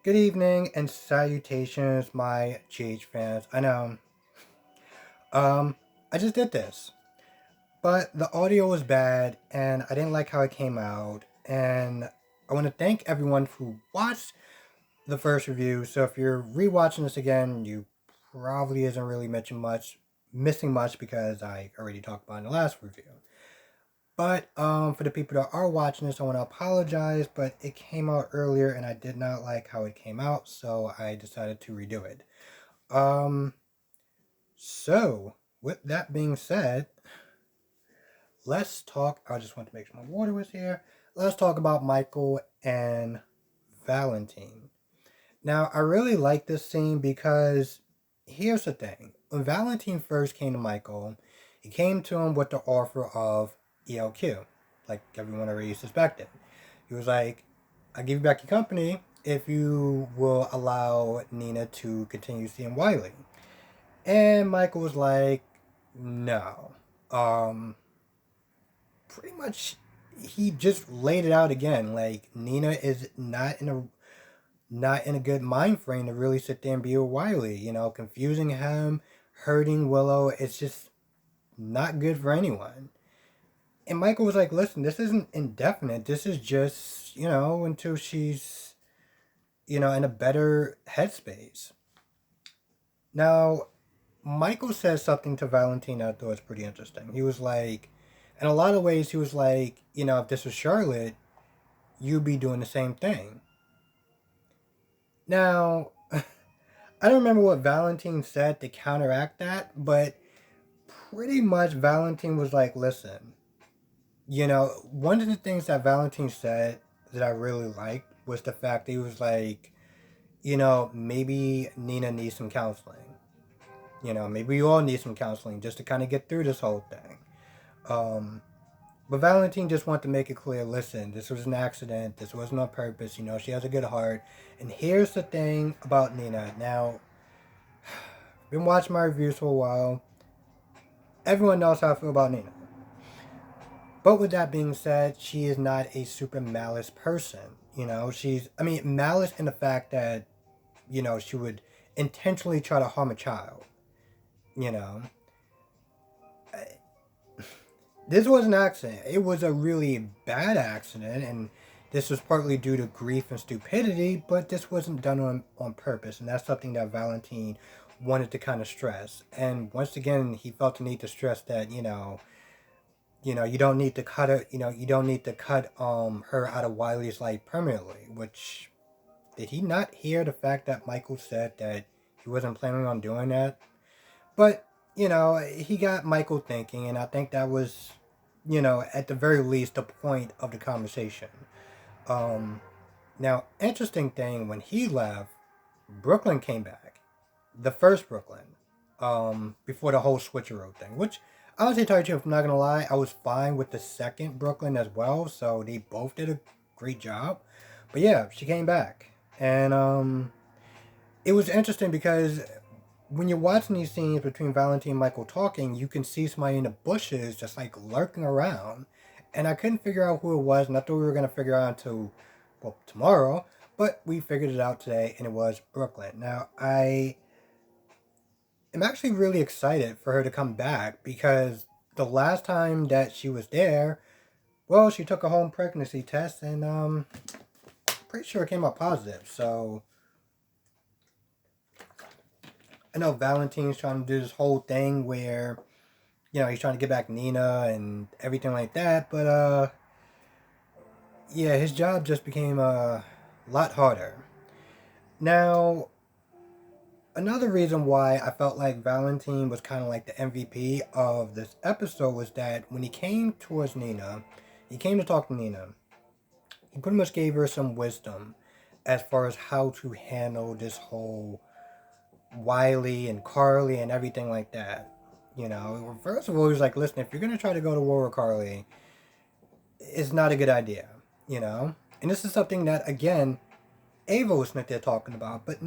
Good evening and salutations, my GH fans. I know, um, I just did this, but the audio was bad and I didn't like how it came out. And I want to thank everyone who watched the first review. So if you're rewatching this again, you probably isn't really missing much because I already talked about it in the last review. But for the people that are watching this, I want to apologize, but it came out earlier and I did not like how it came out, so I decided to redo it. Um, so with that being said, let's talk. I just want to make sure my water was here. Let's talk about Michael and Valentine. Now, I really like this scene because here's the thing. When Valentine first came to Michael, he came to him with the offer of ELQ, like everyone already suspected. He was like, I'll give you back your company if you will allow Nina to continue seeing Wiley. And Michael was like, no. Um, Pretty much he just laid it out again. Like Nina is not in a good mind frame to really sit there and be with Wiley. Confusing him, hurting Willow. It's just not good for anyone. And Michael was like, listen, this isn't indefinite. This is just, until she's, in a better headspace. Now, Michael says something to Valentina I thought was pretty interesting. He was like, in a lot of ways, he was like, if this was Charlotte, you'd be doing the same thing. Now, I don't remember what Valentine said to counteract that, but pretty much Valentine was like, listen, one of the things that Valentine said that I really liked was the fact that he was like, maybe Nina needs some counseling. Maybe we all need some counseling just to kind of get through this whole thing. Um, but Valentine just wanted to make it clear, listen, this was an accident. This wasn't on purpose. She has a good heart. And here's the thing about Nina. Now, been watching my reviews for a while. Everyone knows how I feel about Nina. But with that being said, she is not a super malice person. Malice in the fact that, she would intentionally try to harm a child. You know, this was an accident. It was a really bad accident, and this was partly due to grief and stupidity, but this wasn't done on purpose, and that's something that Valentine wanted to kind of stress. And once again, he felt the need to stress that, you don't need to cut it, you don't need to cut her out of Wiley's life permanently, which did he not hear the fact that Michael said that he wasn't planning on doing that? But, he got Michael thinking, and I think that was, at the very least, the point of the conversation. Um, Now, interesting thing, when he left, Brooklyn came back. The first Brooklyn. Before the whole switcheroo thing. Which, honestly, tell you the truth, I'm not gonna lie, I was fine with the second Brooklyn as well, so they both did a great job. But yeah, she came back. And, it was interesting because when you're watching these scenes between Valentine and Michael talking, you can see somebody in the bushes just like lurking around. And I couldn't figure out who it was, and I thought we were going to figure out until, well, tomorrow. But we figured it out today, and it was Brooklyn. Now, I am actually really excited for her to come back because the last time that she was there, well, she took a home pregnancy test, and pretty sure it came out positive. So I know Valentine's trying to do this whole thing where he's trying to get back Nina and everything like that. But yeah, his job just became a lot harder. Now, another reason why I felt like Valentine was kind of like the MVP of this episode was that when he came towards Nina, he came to talk to Nina. He pretty much gave her some wisdom as far as how to handle this whole Wiley and Carly and everything like that. First of all, he was like, listen, if you're going to try to go to war with Carly, it's not a good idea, And this is something that, again, Ava was not there talking about, but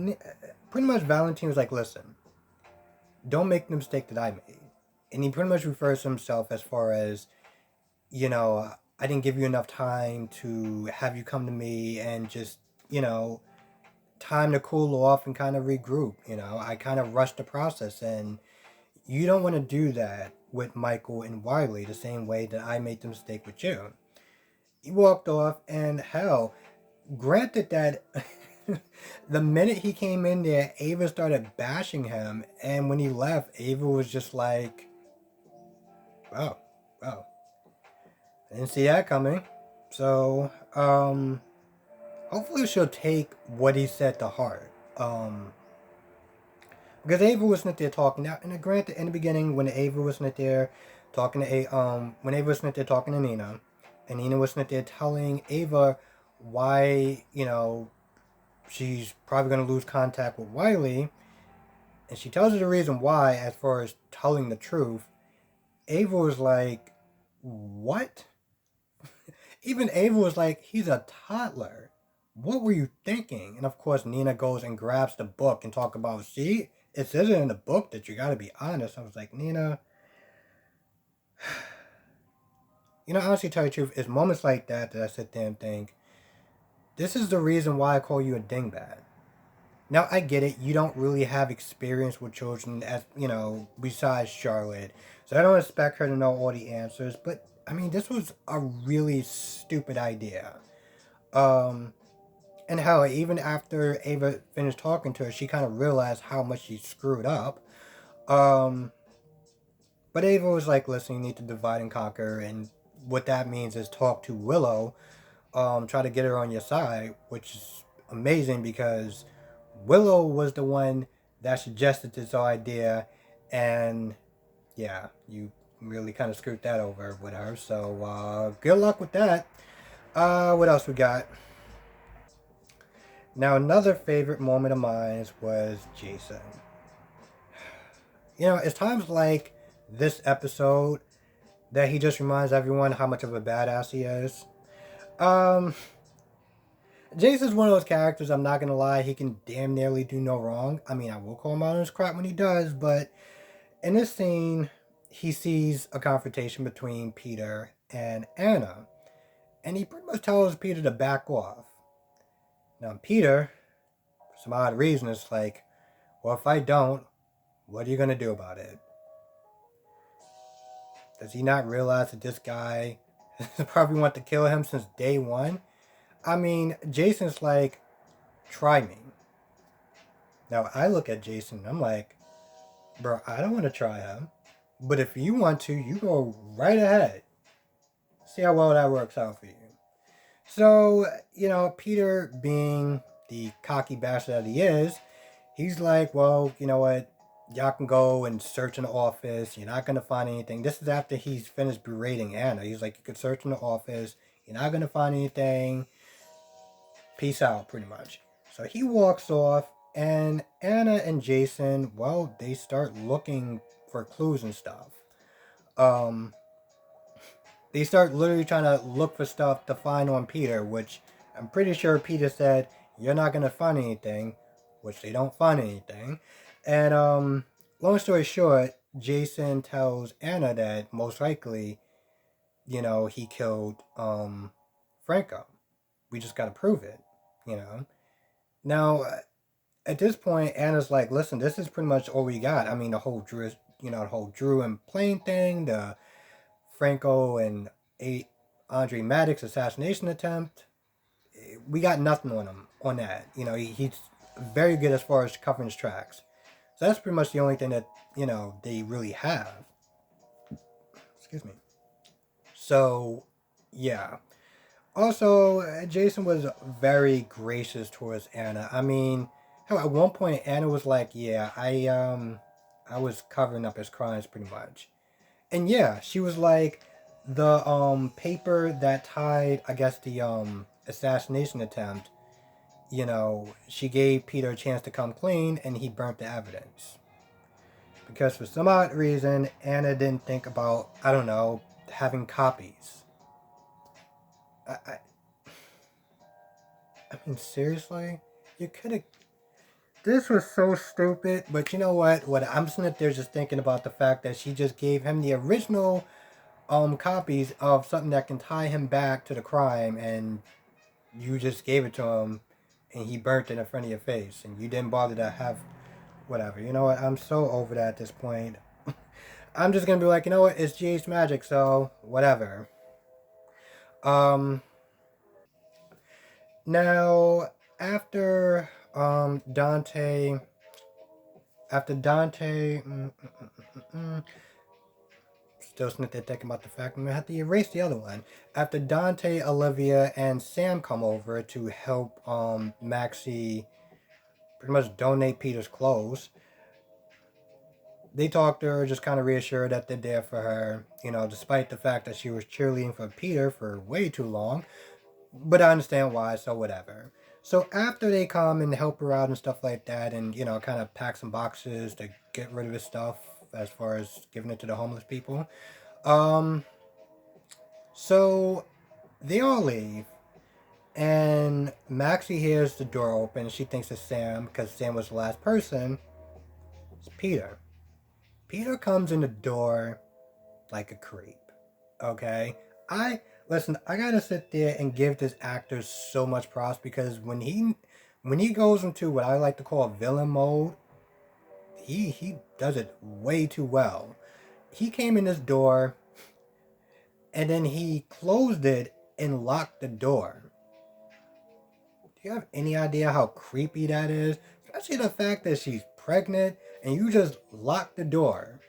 pretty much Valentine was like, listen, don't make the mistake that I made. And he pretty much refers to himself as far as, I didn't give you enough time to have you come to me and just, time to cool off and kind of regroup. I kind of rushed the process, and you don't want to do that with Michael and Wiley the same way that I made the mistake with you. He walked off, and hell, granted that the minute he came in there, Ava started bashing him, and when he left, Ava was just like, "Oh, oh, I didn't see that coming." So, hopefully she'll take what he said to heart. Because Ava wasn't there talking now, and granted, in the beginning, when Ava wasn't there talking to when Ava wasn't there talking to Nina, and Nina wasn't there telling Ava why she's probably going to lose contact with Wiley, and she tells her the reason why as far as telling the truth. Ava was like, "What?" Even Ava was like, "He's a toddler. What were you thinking?" And of course, Nina goes and grabs the book and talk about, "See, it says it in the book that you got to be honest." I was like, Nina, honestly, tell you the truth, it's moments like that that I sit there and think, this is the reason why I call you a dingbat. Now, I get it. You don't really have experience with children as, besides Charlotte. So I don't expect her to know all the answers. But, I mean, this was a really stupid idea. And how even after Ava finished talking to her, she kind of realized how much she screwed up. But Ava was like, listen, you need to divide and conquer. And what that means is talk to Willow. Try to get her on your side, which is amazing because Willow was the one that suggested this idea, and yeah, you really kind of screwed that over with her. So good luck with that. What else we got? Now, another favorite moment of mine was Jason. It's times like this episode that he just reminds everyone how much of a badass he is. Jason's one of those characters, I'm not gonna lie, he can damn nearly do no wrong. I mean, I will call him out on his crap when he does, but in this scene, he sees a confrontation between Peter and Anna, and he pretty much tells Peter to back off. Now, Peter, for some odd reason, is like, well, if I don't, what are you gonna do about it? Does he not realize that this guy probably want to kill him since day one? I mean, Jason's like, try me. Now, I look at Jason and I'm like, bro, I don't want to try him. But if you want to, you go right ahead. See how well that works out for you. So, Peter, being the cocky bastard that he is, he's like, well, you know what? Y'all can go and search in the office. You're not going to find anything. This is after he's finished berating Anna. He's like, you could search in the office. You're not going to find anything. Peace out, pretty much. So he walks off, and Anna and Jason, well, they start looking for clues and stuff. They start literally trying to look for stuff to find on Peter, which I'm pretty sure Peter said, you're not going to find anything, which they don't find anything. And long story short, Jason tells Anna that most likely, he killed Franco. We just got to prove it, Now, at this point, Anna's like, listen, this is pretty much all we got. I mean, the whole Drew and Plane thing, the Franco and Andre Maddox assassination attempt. We got nothing on him on that. He's very good as far as covering his tracks. So that's pretty much the only thing that, they really have. Excuse me. So, yeah. Also, Jason was very gracious towards Anna. I mean, hell, at one point Anna was like, yeah, I was covering up his crimes pretty much. And yeah, she was like, the paper that tied, I guess, the assassination attempt, she gave Peter a chance to come clean, and he burnt the evidence. Because for some odd reason, Anna didn't think about, I don't know, having copies. I mean, seriously? You could have... This was so stupid, but you know what? I'm sitting there just thinking about the fact that she just gave him the original copies of something that can tie him back to the crime, and you just gave it to him and he burnt it in front of your face, and you didn't bother to have whatever. You know what? I'm so over that at this point. I'm just gonna be like, you know what? It's GH Magic, so whatever. Um, Now after Dante, after Dante, still sitting there thinking about the fact I'm gonna have to erase the other one. After Dante, Olivia, and Sam come over to help Maxie pretty much donate Peter's clothes, they talk to her, just kind of reassure that they're there for her. You know, despite the fact that she was cheerleading for Peter for way too long, but I understand why, so whatever. So after they come and help her out and stuff like that, and you know, kind of pack some boxes to get rid of his stuff as far as giving it to the homeless people. Um, so they all leave, and Maxie hears the door open. She thinks it's Sam because Sam was the last person. It's Peter. Peter comes in the door like a creep. Okay, I listen. I gotta sit there and give this actor so much props because when he goes into what I like to call villain mode, he does it way too well. He came in this door and then he closed it and locked the door. Do you have any idea how creepy that is? Especially the fact that she's pregnant and you just locked the door.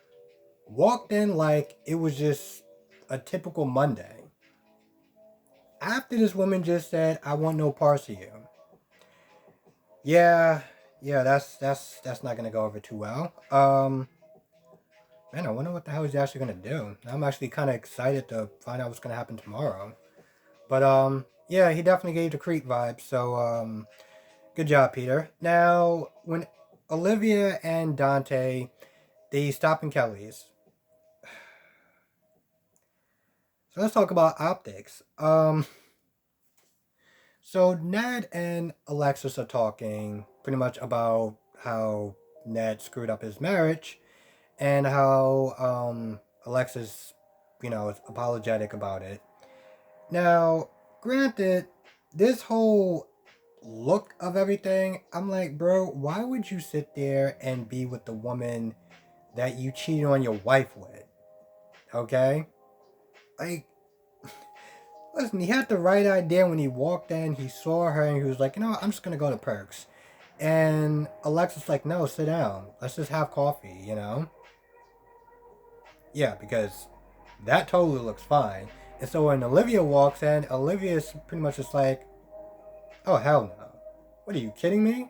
Walked in like it was just a typical Monday. After this woman just said, "I want no parts of you." Yeah, yeah, that's not gonna go over too well. Man, I wonder what the hell he's actually gonna do. I'm actually kind of excited to find out what's gonna happen tomorrow. But yeah, he definitely gave the creep vibe. So good job, Peter. Now, when Olivia and Dante they stop in Kelly's, so let's talk about optics. So Ned and Alexis are talking pretty much about how Ned screwed up his marriage and how Alexis, you know, is apologetic about it. Now, granted, this whole look of everything, I'm like, bro, why would you sit there and be with the woman that you cheated on your wife with? Okay? Like, listen, he had the right idea when he walked in, he saw her, and he was like, you know what, I'm just gonna go to Perks. And Alexis like, no, sit down. Let's just have coffee, you know? Yeah, because that totally looks fine. And so when Olivia walks in, Olivia's pretty much just like, oh, hell no. What are you kidding me?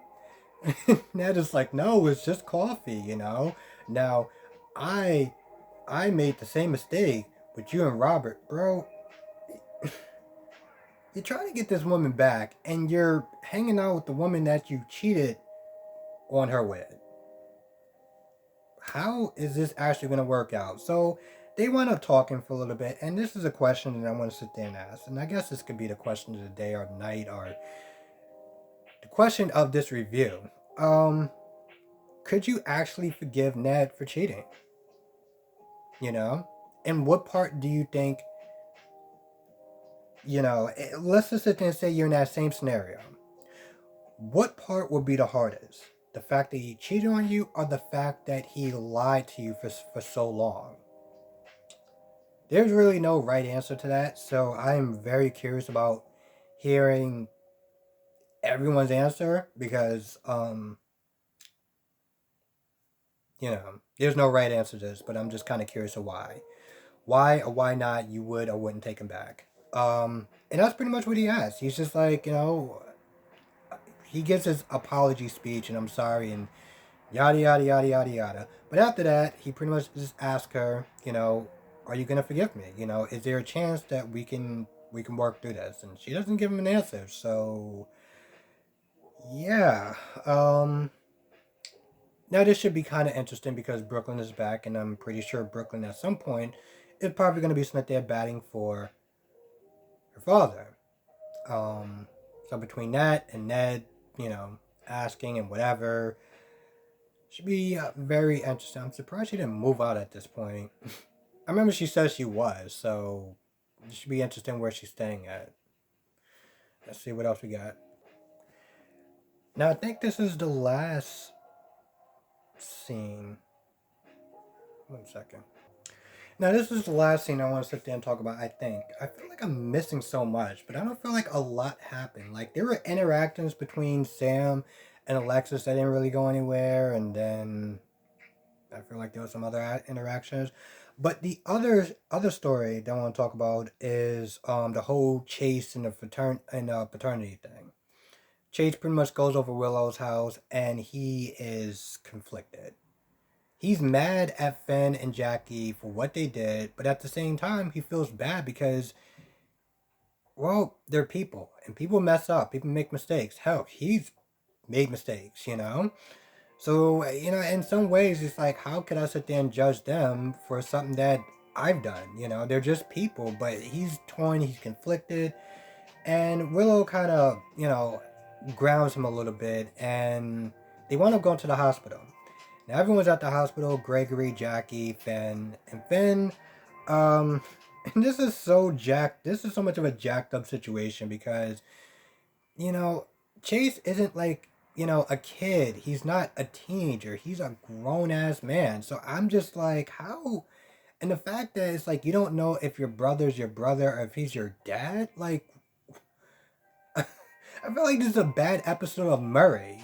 Ned is like, no, it's just coffee, you know? Now, I I made the same mistake with you and Robert. Bro, you're trying to get this woman back, and you're hanging out with the woman that you cheated on her with. How is this actually going to work out? So they wound up talking for a little bit, and this is a question that I want to sit there and ask. And I guess this could be the question of the day or night or the question of this review. Um, could you actually forgive Ned for cheating? You know? And what part do you think, let's just sit there and say you're in that same scenario. What part would be the hardest? The fact that he cheated on you or the fact that he lied to you for so long? There's really no right answer to that, so I'm very curious about hearing everyone's answer because, there's no right answer to this, but I'm just kind of curious of why. Why or why not you would or wouldn't take him back. And that's pretty much what he asked. He's just like, he gives his apology speech and I'm sorry and yada yada yada yada yada. But after that, he pretty much just asks her, are you gonna forgive me? Is there a chance that we can work through this? And she doesn't give him an answer. So yeah. Now this should be kind of interesting because Brooklyn is back, and I'm pretty sure Brooklyn at some point is probably gonna be sitting there batting for her father. Um, so between that and Ned, asking and whatever, should be very interesting. I'm surprised she didn't move out at this point. I remember she said she was, so it should be interesting where she's staying at. Let's see what else we got. Now I think this is the last scene. 1 second. Now this is the last scene I want to sit there and talk about. I think I feel like I'm missing so much, but I don't feel like a lot happened. Like there were interactions between Sam and Alexis that didn't really go anywhere, and then I feel like there was some other interactions. But the other story that I want to talk about is the whole Chase and the paternity thing. Chase pretty much goes over Willow's house and he is conflicted. He's mad at Finn and Jackie for what they did, but at the same time he feels bad because, well, they're people and people mess up, people make mistakes. Hell, he's made mistakes, you know? So, in some ways, it's like, how could I sit there and judge them for something that I've done? They're just people, but he's torn, he's conflicted. And Willow kind of, grounds him a little bit, and they want to go to the hospital. Now, everyone's at the hospital: Gregory, Jackie, Finn. And Finn, um, and this is so much of a jacked up situation because, you know, Chase isn't like, a kid. He's not a teenager. He's a grown ass man. So I'm just like, how? And the fact that it's like you don't know if your brother's your brother or if he's your dad, like, I feel like this is a bad episode of Murray.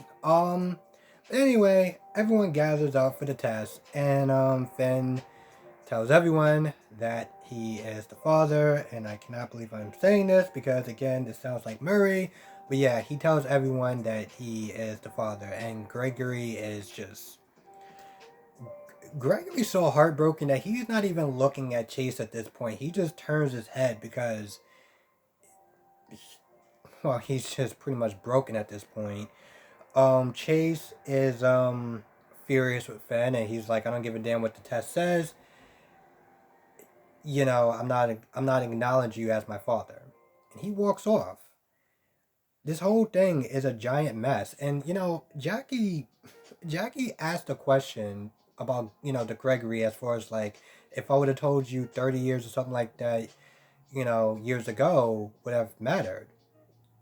Anyway, everyone gathers up for the test, and Finn tells everyone that he is the father, and I cannot believe I'm saying this because, again, this sounds like Murray. But yeah, he tells everyone that he is the father, and Gregory's so heartbroken that he's not even looking at Chase at this point. He just turns his head because, well, he's just pretty much broken at this point. Chase is furious with Finn, and he's like, I don't give a damn what the test says. I'm not acknowledging you as my father. And he walks off. This whole thing is a giant mess. And Jackie asked a question about, the Gregory, as far as like, if I would have told you 30 years or something like that, years ago, would have mattered.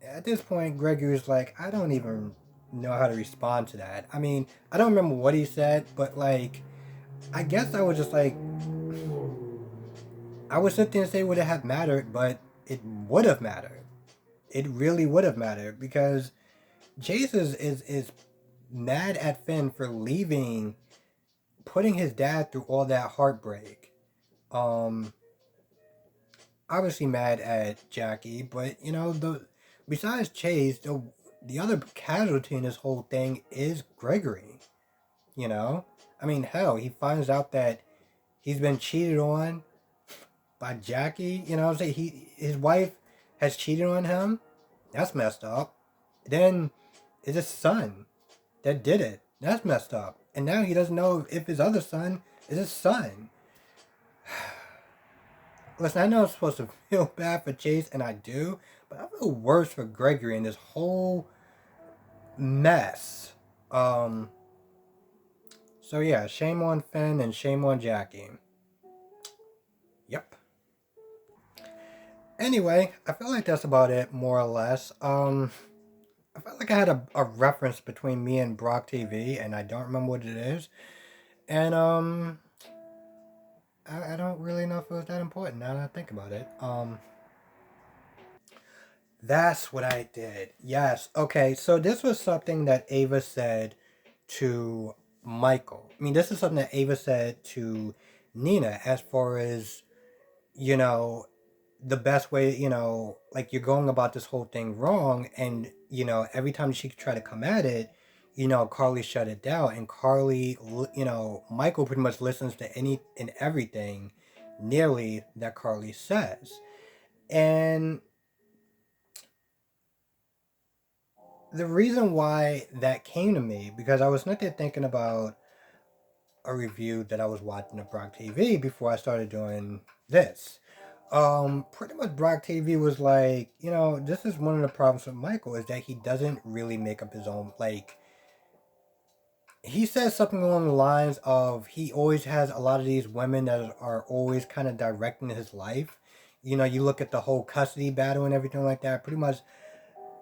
At this point, Gregory's like, I don't even know how to respond to that. I mean, I don't remember what he said, but like, I guess I was just like, I would sit there and say would it have mattered, but it would have mattered. It really would have mattered because Chase is mad at Finn for leaving, putting his dad through all that heartbreak. Um, Obviously mad at Jackie, but besides Chase, the other casualty in this whole thing is Gregory. I mean, hell, he finds out that he's been cheated on by Jackie. You know what I'm saying? His wife has cheated on him. That's messed up. Then it's his son that did it. That's messed up. And now he doesn't know if his other son is his son. Listen, I know I'm supposed to feel bad for Chase, and I do, but I feel worse for Gregory in this whole mess. So yeah, shame on Finn and shame on Jackie. Yep. Anyway, I feel like that's about it, more or less. I felt like I had a reference between me and Brock TV, and I don't remember what it is. And I don't really know if it was that important now that I think about it. That's what I did. Yes. Okay. So this was something that Ava said to Michael. I mean, this is something that Ava said to Nina as far as, you know, the best way, like you're going about this whole thing wrong. And, every time she try to come at it, Carly shut it down. And Carly, Michael pretty much listens to any and everything nearly that Carly says. And the reason why that came to me, because I was not there thinking about a review that I was watching of Brock TV before I started doing this. Pretty much Brock TV was like, this is one of the problems with Michael is that he doesn't really make up his own, like, he says something along the lines of he always has a lot of these women that are always kind of directing his life. You look at the whole custody battle and everything like that. Pretty much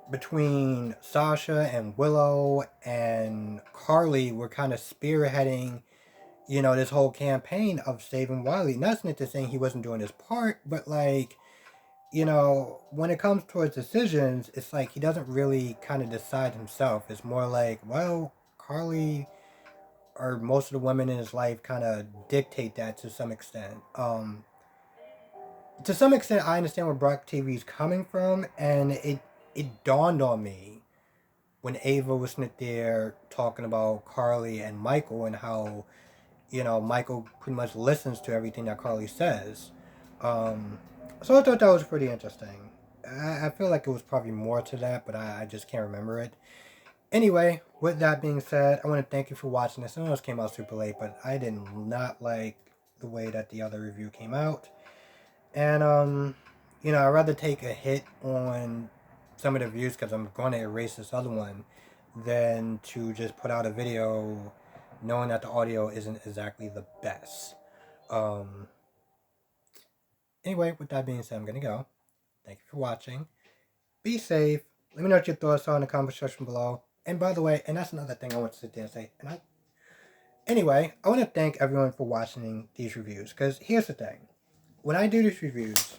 between Sasha and Willow and Carly were kind of spearheading, this whole campaign of saving Wiley. Not to saying he wasn't doing his part, but like, when it comes towards decisions, it's like he doesn't really kind of decide himself. It's more like, well, Carly or most of the women in his life kind of dictate that to some extent. To some extent, I understand where Brock TV is coming from, and it dawned on me when Ava was sitting there talking about Carly and Michael and how Michael pretty much listens to everything that Carly says. Um, so I thought that was pretty interesting. I feel like it was probably more to that, but I just can't remember it. Anyway, with that being said, I want to thank you for watching this. I know this came out super late, but I did not like the way that the other review came out. And, I'd rather take a hit on some of the views because I'm going to erase this other one than to just put out a video knowing that the audio isn't exactly the best. Anyway, with that being said, I'm going to go. Thank you for watching. Be safe. Let me know what your thoughts are in the comment section below. And by the way, and that's another thing I want to sit there and say. Anyway, I want to thank everyone for watching these reviews. Because here's the thing. When I do these reviews,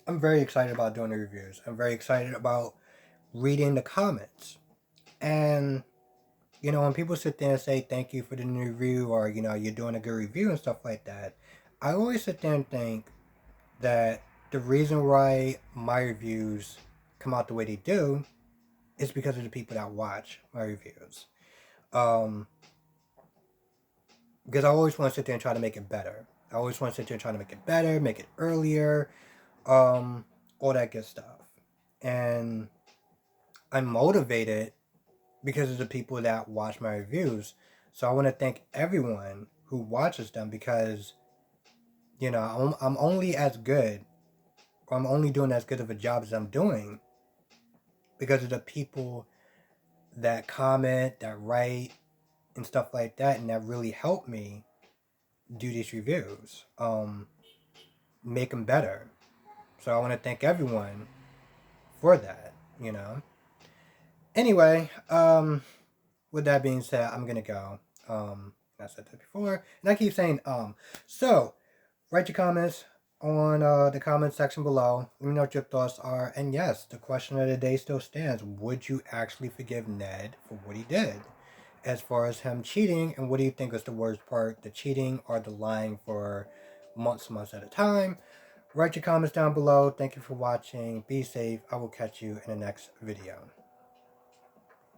I'm very excited about doing the reviews. I'm very excited about reading the comments. And, when people sit there and say thank you for the new review or, you're doing a good review and stuff like that, I always sit there and think that the reason why my reviews come out the way they do is because of the people that watch my reviews. Because I always want to sit there and try to make it better. I always want to sit there and try to make it better, make it earlier, all that good stuff. And I'm motivated because of the people that watch my reviews. So I want to thank everyone who watches them because, I'm only as good, or I'm only doing as good of a job as I'm doing because of the people that comment, that write, and stuff like that, and that really help me do these reviews, make them better. So I want to thank everyone for that, Anyway, with that being said, I'm gonna go. I said that before, and I keep saying So, write your comments on the comment section below. Let me know what your thoughts are. And yes, the question of the day still stands. Would you actually forgive Ned for what he did? As far as him cheating, and what do you think is the worst part? The cheating or the lying for months at a time? Write your comments down below. Thank you for watching. Be safe. I will catch you in the next video.